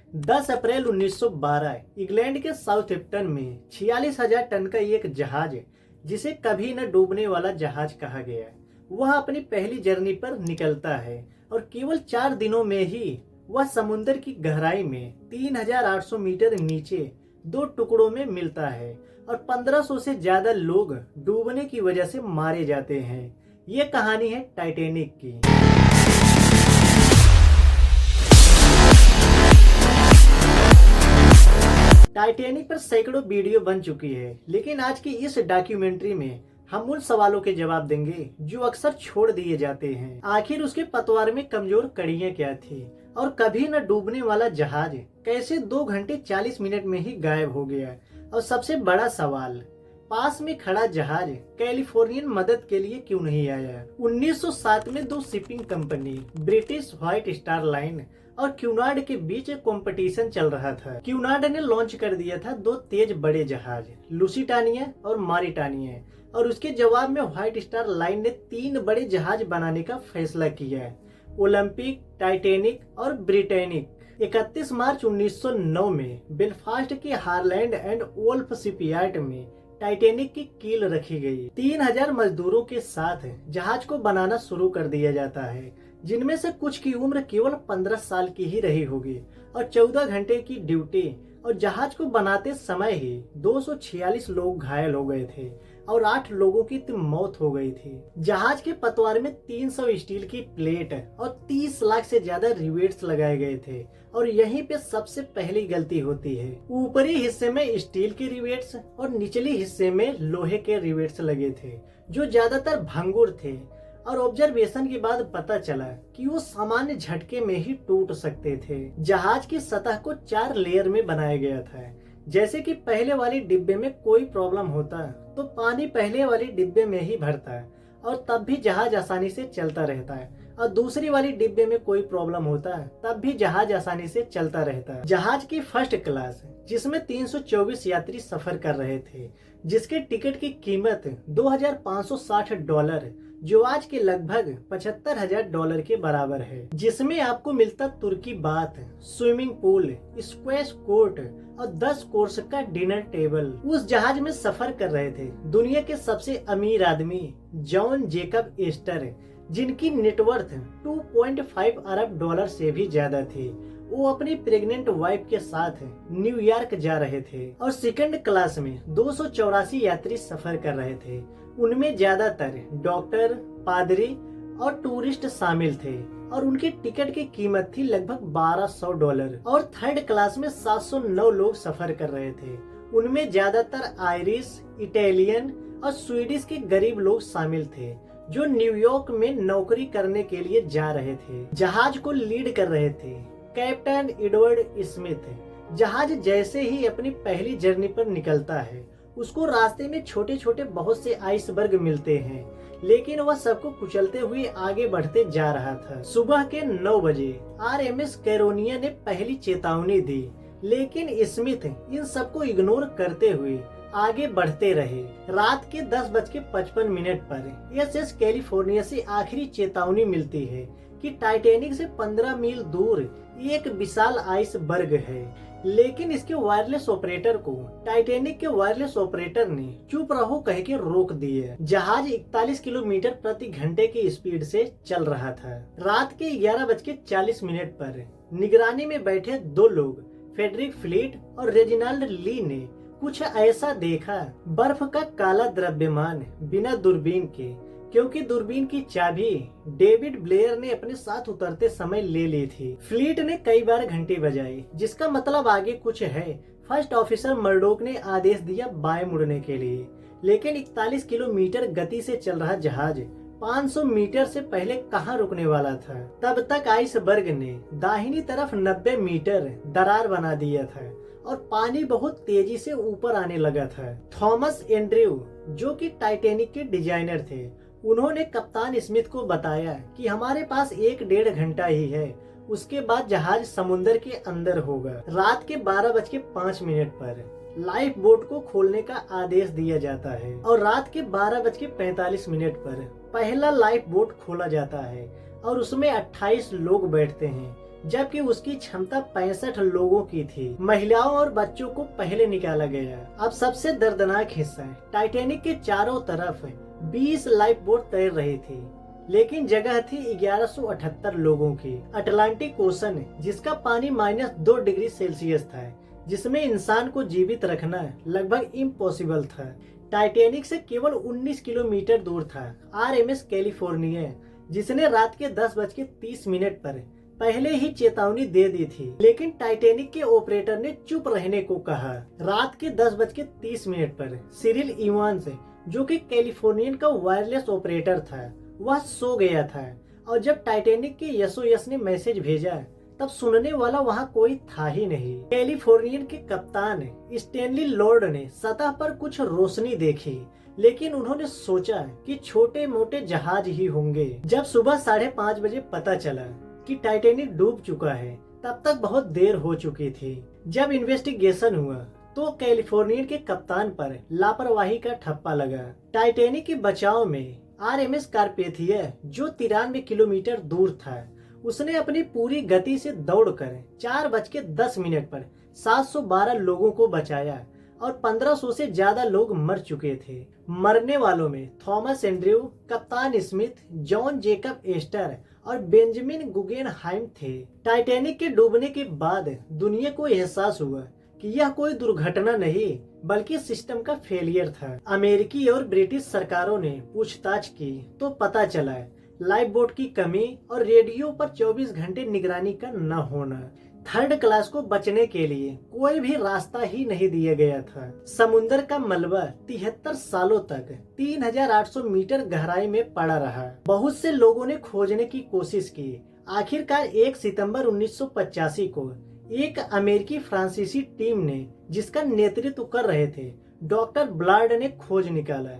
10 अप्रैल 1912 England के Southampton में 46,000 ton का एक जहाज, जिसे कभी न डूबने वाला जहाज कहा गया, वह अपनी पहली जर्नी पर निकलता है और केवल 4 दिनों में ही वह समुद्र की गहराई में 3,800 मीटर नीचे 2 टुकड़ों में मिलता है और 1500 से ज्यादा लोग डूबने की वजह से मारे जाते हैं। ये कहानी है टाइटैनिक की। टाइटैनिक पर सैकड़ों वीडियो बन चुकी है, लेकिन आज की इस डॉक्यूमेंट्री में हम उन सवालों के जवाब देंगे जो अक्सर छोड़ दिए जाते हैं। आखिर उसके पतवार में कमजोर कड़ियां क्या थी और कभी न डूबने वाला जहाज कैसे 2 घंटे 40 मिनट में ही गायब हो गया। और सबसे बड़ा सवाल, पास में खड़ा जहाज कैलिफोर्नियन मदद के लिए क्यों नहीं आया। 1907 में 2 shipping company British white star line और क्यूनार्ड के बीच कंपटीशन चल रहा था। क्यूनार्ड ने लॉन्च कर दिया था 2 तेज बड़े जहाज, लुसिटानिया और मारिटानिया, और उसके जवाब में व्हाइट स्टार लाइन ने 3 बड़े जहाज बनाने का फैसला किया, ओलंपिक, टाइटैनिक और ब्रिटेनिक। 31 मार्च 1909 में बेलफास्ट के हारलैंड एंड वोल्फ शिपयार्ड में टाइटैनिक की कील रखी गई। 3000 मजदूरों के साथ जहाज को बनाना शुरू कर दिया जाता है, जिनमें से कुछ की उम्र केवल 15 साल की ही रही होगी और 14 घंटे की ड्यूटी। और जहाज को बनाते समय ही 246 लोग घायल हो गए थे और 8 लोगों की तो मौत हो गई थी। जहाज के पतवार में 300 स्टील की प्लेट और 30 लाख से ज्यादा रिवेट्स लगाए गए थे और यहीं पे सबसे पहली गलती होती है। ऊपरी हिस्से में स्टील के रिवेट्स और निचली हिस्से में लोहे के रिवेट्स लगे थे, जो ज्यादातर भंगुर थे और ऑब्जर्वेशन के बाद पता चला कि वो सामान्य झटके में ही टूट सकते थे। जहाज की सतह को 4 लेयर में बनाया गया था। जैसे कि पहले वाली डिब्बे में कोई प्रॉब्लम होता तो पानी पहले वाली डिब्बे में ही भरता और तब भी जहाज आसानी से चलता रहता है, और दूसरी वाली डिब्बे में कोई प्रॉब्लम होता है तब भी जहाज आसानी से चलता रहता है। जहाज की फर्स्ट क्लास, जिसमें 324 यात्री सफर कर रहे थे, जिसके टिकट की कीमत $2,560, जो आज के लगभग $75,000 के बराबर है, जिसमें आपको मिलता तुर्की bath, swimming pool, squash court और 10 कोर्स का डिनर टेबल। उस जहाज में सफर कर रहे थे दुनिया के सबसे अमीर आदमी जॉन जेकब एस्टर, जिनकी नेटवर्थ 2.5 अरब डॉलर से भी ज्यादा थी। वो अपनी प्रेग्नेंट वाइफ के साथ न्यूयॉर्क जा रहे थे और सेकंड क्लास में 284 यात्री सफर कर रहे थे। उनमें ज्यादातर डॉक्टर, पादरी और टूरिस्ट शामिल थे और उनकी टिकट की कीमत थी लगभग $1,200। और थर्ड क्लास में 709 लोग सफर कर रहे थे। उनमें ज्यादातर आयरिश, इटालियन और स्वीडिश के गरीब लोग शामिल थे, जो न्यूयॉर्क में नौकरी करने के लिए जा रहे थे। जहाज को लीड कर रहे थे कैप्टन एडवर्ड स्मिथ। जहाज जैसे ही अपनी पहली जर्नी पर निकलता है, उसको रास्ते में छोटे छोटे बहुत से आइसबर्ग मिलते हैं, लेकिन वह सबको कुचलते हुए आगे बढ़ते जा रहा था। सुबह के 9 बजे RMS कैरोनिया ने पहली चेतावनी दी, लेकिन स्मिथ इन सबको इग्नोर करते हुए आगे बढ़ते रहे। रात के 10:55 पर SS कैलिफोर्निया से आखिरी चेतावनी मिलती है कि टाइटैनिक से 15 मील दूर एक विशाल आइसबर्ग है, लेकिन इसके वायरलेस ऑपरेटर को टाइटैनिक के वायरलेस ऑपरेटर ने चुप रहो कह के रोक दिए। जहाज 41 किलोमीटर प्रति घंटे की स्पीड से चल रहा था। रात के 11:40 पर निगरानी में बैठे 2 लोग, फेडरिक फ्लीट और रेजिनाल्ड ली, ने कुछ ऐसा देखा, बर्फ का काला द्रव्यमान बिना दूरबीन के, क्योंकि दूरबीन की चाबी डेविड ब्लेयर ने अपने साथ उतरते समय ले ली थी। फ्लीट ने कई बार घंटी बजाई, जिसका मतलब आगे कुछ है। फर्स्ट ऑफिसर मर्डोक ने आदेश दिया बाएं मुड़ने के लिए, लेकिन 41 किलोमीटर गति से चल रहा जहाज 500 मीटर से पहले कहां रुकने वाला था। तब तक आइसबर्ग ने दाहिनी तरफ 90 मीटर दरार बना दिया था और पानी बहुत तेजी से ऊपर आने लगा था। थॉमस एंड्रयू, जो कि टाइटैनिक के डिजाइनर थे, उन्होंने कप्तान स्मिथ को बताया कि हमारे पास 1-1.5 घंटा ही है, उसके बाद जहाज समुद्र के अंदर होगा। रात के 12:05 पर लाइफ बोट को खोलने का आदेश दिया जाता है और रात के 12:45 पर पहला लाइफ बोट खोला जाता है और उसमें 28 लोग बैठते हैं, जबकि उसकी क्षमता 65 लोगों की थी। महिलाओं और बच्चों को पहले निकाला गया। अब सबसे दर्दनाक हिस्सा है, टाइटैनिक के चारों तरफ 20 लाइफ बोट तैर रही थी, लेकिन जगह थी 1178 लोगों की। अटलांटिक ओशन, जिसका पानी -2 डिग्री सेल्सियस था, जिसमें इंसान को जीवित रखना लगभग इम्पॉसिबल था। टाइटैनिक से केवल 19 किलोमीटर दूर था आरएमएस कैलिफोर्निया, जिसने रात के 10:30 पर पहले ही चेतावनी दे दी थी, लेकिन टाइटैनिक के ऑपरेटर ने चुप रहने को कहा। रात के 10:30 पर सिरिल इवांस, जो कि कैलिफोर्नियन का वायरलेस ऑपरेटर था, वह सो गया था, और जब टाइटैनिक के एसओएस ने मैसेज भेजा तब सुनने वाला वहाँ कोई था ही नहीं। कैलिफोर्नियन के कप्तान स्टैनली लॉर्ड ने सतह पर कुछ रोशनी देखी, लेकिन उन्होंने सोचा कि छोटे मोटे जहाज ही होंगे। जब सुबह 5:30 बजे पता चला कि टाइटैनिक डूब चुका है, तब तक बहुत देर हो चुकी थी। जब इन्वेस्टिगेशन हुआ तो कैलिफोर्नियन के कप्तान पर लापरवाही का ठप्पा लगा। टाइटैनिक के बचाव में आरएमएस कारपेथिया, जो 93 किलोमीटर दूर था, उसने अपनी पूरी गति से दौड़कर 4:10 पर 712 लोगों को बचाया और 1500 से ज्यादा लोग मर चुके थे। मरने वालों में थॉमस एंड्रयू, कप्तान स्मिथ, जॉन जेकब एस्टर और बेंजामिन गुगेनहाइम थे। टाइटैनिक के डूबने के बाद दुनिया को एहसास हुआ कि यह कोई दुर्घटना नहीं बल्कि सिस्टम का फेलियर था। अमेरिकी और ब्रिटिश सरकारों ने पूछताछ की तो पता चला लाइफ बोट की कमी और रेडियो पर 24 घंटे निगरानी का न होना। थर्ड क्लास को बचने के लिए कोई भी रास्ता ही नहीं दिया गया था। समुद्र का मलबा 73 सालों तक 3800 मीटर गहराई में पड़ा रहा। बहुत से लोगों ने खोजने की कोशिश की। आखिरकार 1 सितंबर 1985 को एक अमेरिकी फ्रांसीसी टीम ने, जिसका नेतृत्व कर रहे थे डॉक्टर ब्लार्ड, ने खोज निकाला।